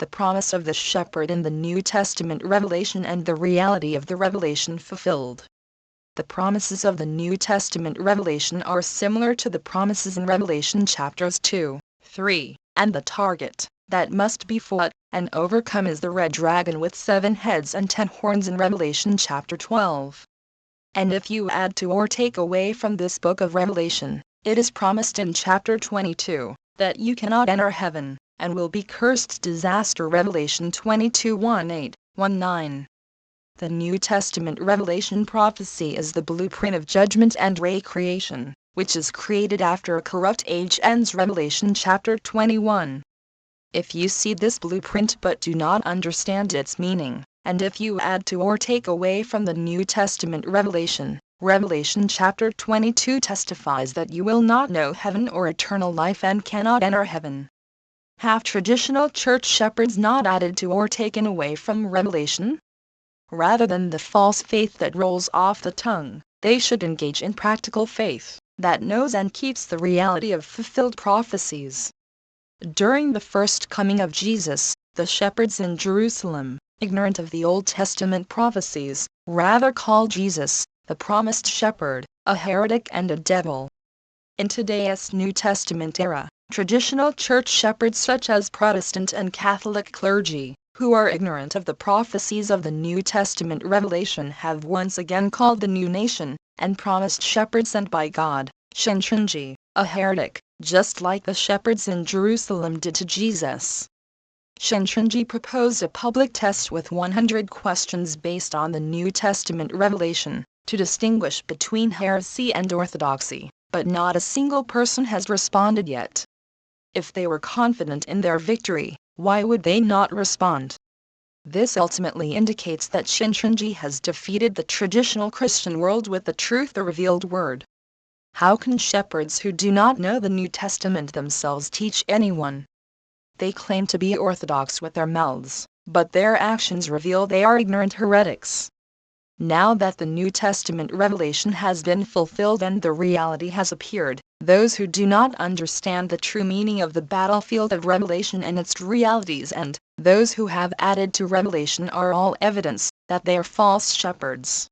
the promise of the shepherd in the New Testament revelation and the reality of the revelation fulfilled. The promises of the New Testament revelation are similar to the promises in Revelation chapters 2, 3, and the target that must be fought and overcome is the red dragon with 7 heads and 10 horns in Revelation chapter 12. And if you add to or take away from this book of Revelation, it is promised in chapter 22 that you cannot enter heaven and will be cursed. Disaster. Revelation 22:1-8-19. The New Testament revelation prophecy is the blueprint of judgment and recreation, which is created after a corrupt age ends. Revelation chapter 21. If you see this blueprint but do not understand its meaning, and if you add to or take away from the New Testament revelation, Revelation chapter 22 testifies that you will not know heaven or eternal life and cannot enter heaven. Have traditional church shepherds not added to or taken away from Revelation? Rather than the false faith that rolls off the tongue, they should engage in practical faith that knows and keeps the reality of fulfilled prophecies. During the first coming of Jesus, the shepherds in Jerusalem, ignorant of the Old Testament prophecies, rather called Jesus, the promised shepherd, a heretic and a devil. In today's New Testament era, traditional church shepherds such as Protestant and Catholic clergy, who are ignorant of the prophecies of the New Testament revelation, have once again called the new nation and promised shepherd sent by God, Shincheonji, a heretic, just like the shepherds in Jerusalem did to Jesus. Shincheonji proposed a public test with 100 questions based on the New Testament revelation, to distinguish between heresy and orthodoxy, but not a single person has responded yet. If they were confident in their victory, why would they not respond? This ultimately indicates that Shincheonji has defeated the traditional Christian world with the truth, the revealed word. How can shepherds who do not know the New Testament themselves teach anyone? They claim to be orthodox with their mouths, but their actions reveal they are ignorant heretics. Now that the New Testament revelation has been fulfilled and the reality has appeared, those who do not understand the true meaning of the battlefield of Revelation and its realities and those who have added to Revelation are all evidence that they are false shepherds.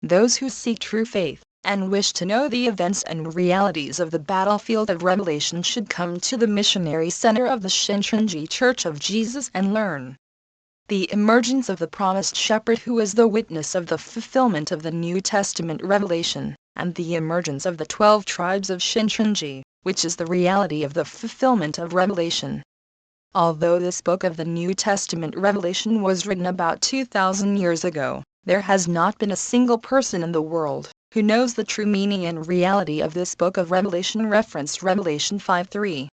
Those who seek true faith and wish to know the events and realities of the battlefield of Revelation should come to the missionary center of the Shincheonji Church of Jesus and learn. The emergence of the promised shepherd who is the witness of the fulfillment of the New Testament revelation, and the emergence of the 12 tribes of Shincheonji, which is the reality of the fulfillment of Revelation. Although this book of the New Testament revelation was written about 2,000 years ago, there has not been a single person in the world who knows the true meaning and reality of this book of Revelation. Reference Revelation 5:3.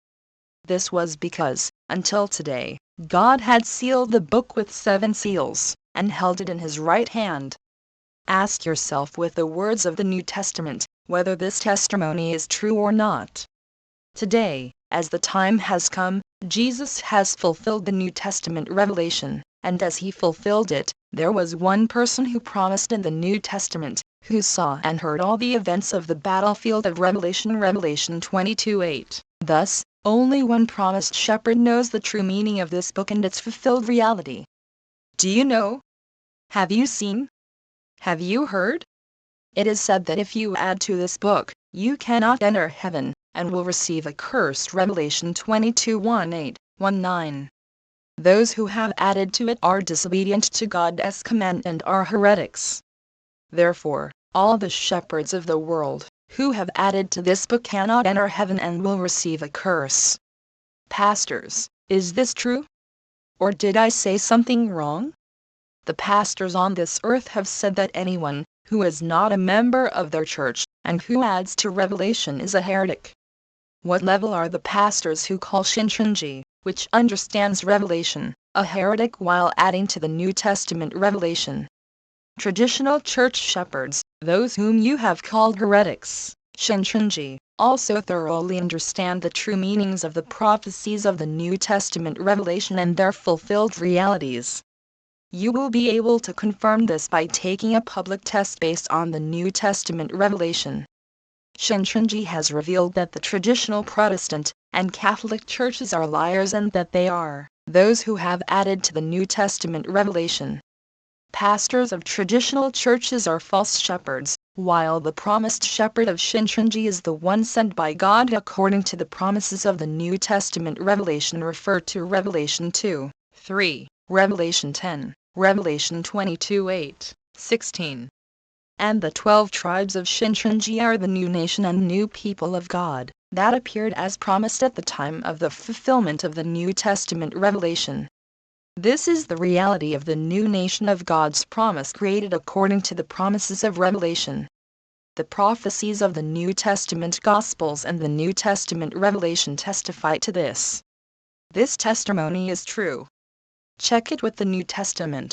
This was because, until today, God had sealed the book with 7 seals, and held it in his right hand. Ask yourself with the words of the New Testament, whether this testimony is true or not. Today, as the time has come, Jesus has fulfilled the New Testament revelation, and as he fulfilled it, there was one person who promised in the New Testament, who saw and heard all the events of the battlefield of Revelation. Revelation 22:8. Thus, only one promised shepherd knows the true meaning of this book and its fulfilled reality. Do you know? Have you seen? Have you heard? It is said that if you add to this book, you cannot enter heaven, and will receive a curse. Revelation 22:1-8-19. Those who have added to it are disobedient to God's command and are heretics. Therefore, all the shepherds of the world who have added to this book cannot enter heaven and will receive a curse. Pastors, is this true? Or did I say something wrong? The pastors on this earth have said that anyone who is not a member of their church and who adds to Revelation is a heretic. What level are the pastors who call Shincheonji, which understands Revelation, a heretic while adding to the New Testament revelation? Traditional church shepherds, those whom you have called heretics, Shincheonji, also thoroughly understand the true meanings of the prophecies of the New Testament revelation and their fulfilled realities. You will be able to confirm this by taking a public test based on the New Testament revelation. Shincheonji has revealed that the traditional Protestant and Catholic churches are liars and that they are those who have added to the New Testament revelation. Pastors of traditional churches are false shepherds, while the promised shepherd of Shincheonji is the one sent by God according to the promises of the New Testament revelation. Refer to Revelation 2:3, Revelation 10, Revelation 22:8, 16. And the 12 tribes of Shincheonji are the new nation and new people of God, that appeared as promised at the time of the fulfillment of the New Testament revelation. This is the reality of the new nation of God's promise created according to the promises of Revelation. The prophecies of the New Testament Gospels and the New Testament revelation testify to this. This testimony is true. Check it with the New Testament.